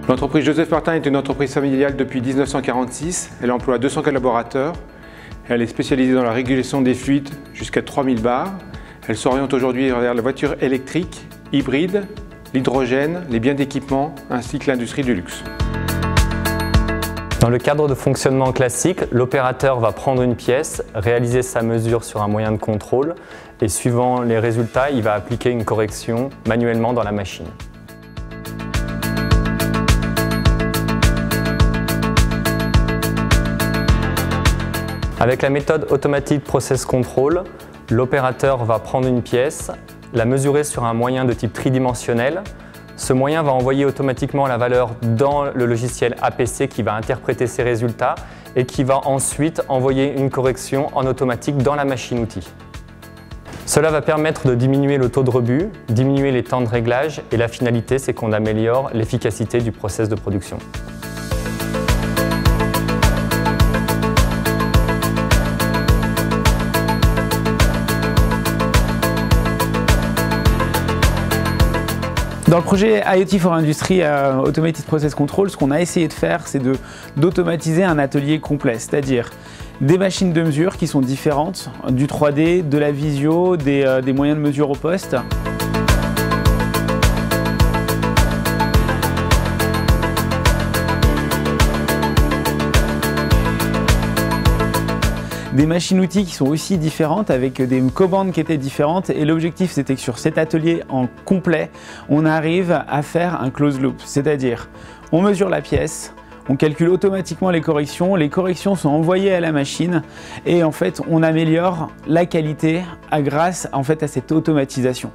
L'entreprise Joseph Martin est une entreprise familiale depuis 1946. Elle emploie 200 collaborateurs. Elle est spécialisée dans la régulation des fluides jusqu'à 3000 bars. Elle s'oriente aujourd'hui vers la voiture électrique, hybride, l'hydrogène, les biens d'équipement ainsi que l'industrie du luxe. Dans le cadre de fonctionnement classique, l'opérateur va prendre une pièce, réaliser sa mesure sur un moyen de contrôle et suivant les résultats, il va appliquer une correction manuellement dans la machine. Avec la méthode Automatic Process Control, l'opérateur va prendre une pièce, la mesurer sur un moyen de type tridimensionnel. Ce moyen va envoyer automatiquement la valeur dans le logiciel APC qui va interpréter ces résultats et qui va ensuite envoyer une correction en automatique dans la machine-outil. Cela va permettre de diminuer le taux de rebut, diminuer les temps de réglage et la finalité, c'est qu'on améliore l'efficacité du process de production. Dans le projet IoT for Industry Automated Process Control, ce qu'on a essayé de faire, c'est d'automatiser un atelier complet, c'est-à-dire des machines de mesure qui sont différentes, du 3D, de la visio, des moyens de mesure au poste. Des machines-outils qui sont aussi différentes avec des commandes qui étaient différentes et l'objectif c'était que sur cet atelier en complet, on arrive à faire un close loop, c'est-à-dire on mesure la pièce, on calcule automatiquement les corrections sont envoyées à la machine et en fait on améliore la qualité grâce à cette automatisation.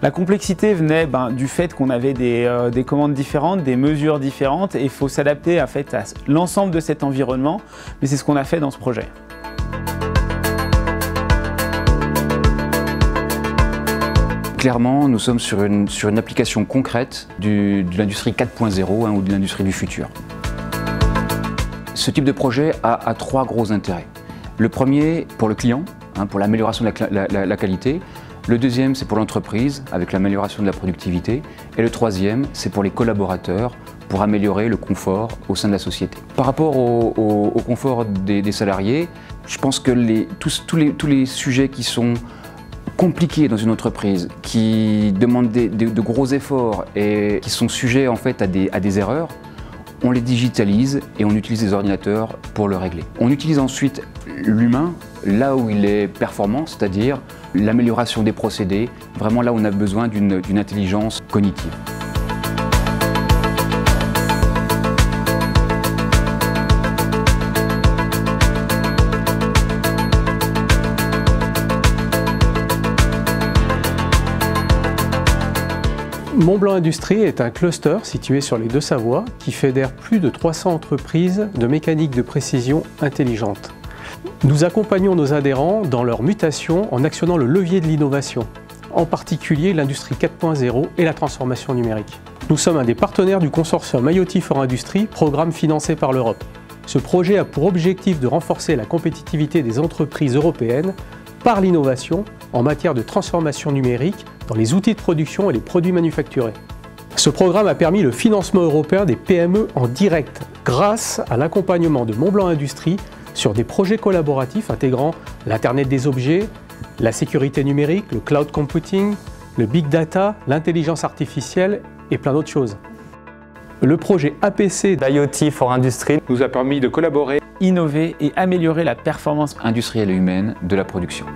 La complexité venait du fait qu'on avait des commandes différentes, des mesures différentes et il faut s'adapter à l'ensemble de cet environnement, mais c'est ce qu'on a fait dans ce projet. Clairement, nous sommes sur une application concrète de l'industrie 4.0 ou de l'industrie du futur. Ce type de projet a trois gros intérêts. Le premier, pour le client, pour l'amélioration de la qualité. Le deuxième, c'est pour l'entreprise, avec l'amélioration de la productivité. Et le troisième, c'est pour les collaborateurs, pour améliorer le confort au sein de la société. Par rapport au confort des salariés, je pense que tous les sujets qui sont compliqués dans une entreprise, qui demandent de gros efforts et qui sont sujets à des erreurs, on les digitalise et on utilise des ordinateurs pour le régler. On utilise ensuite l'humain là où il est performant, c'est-à-dire l'amélioration des procédés, vraiment là où on a besoin d'une intelligence cognitive. Mont-Blanc Industrie est un cluster situé sur les Deux-Savoies qui fédère plus de 300 entreprises de mécanique de précision intelligente. Nous accompagnons nos adhérents dans leur mutation en actionnant le levier de l'innovation, en particulier l'industrie 4.0 et la transformation numérique. Nous sommes un des partenaires du consortium IoT for Industry, programme financé par l'Europe. Ce projet a pour objectif de renforcer la compétitivité des entreprises européennes par l'innovation en matière de transformation numérique dans les outils de production et les produits manufacturés. Ce programme a permis le financement européen des PME en direct grâce à l'accompagnement de Mont-Blanc Industrie sur des projets collaboratifs intégrant l'Internet des objets, la sécurité numérique, le cloud computing, le big data, l'intelligence artificielle et plein d'autres choses. Le projet APC d'IoT for Industry nous a permis de collaborer, innover et améliorer la performance industrielle et humaine de la production.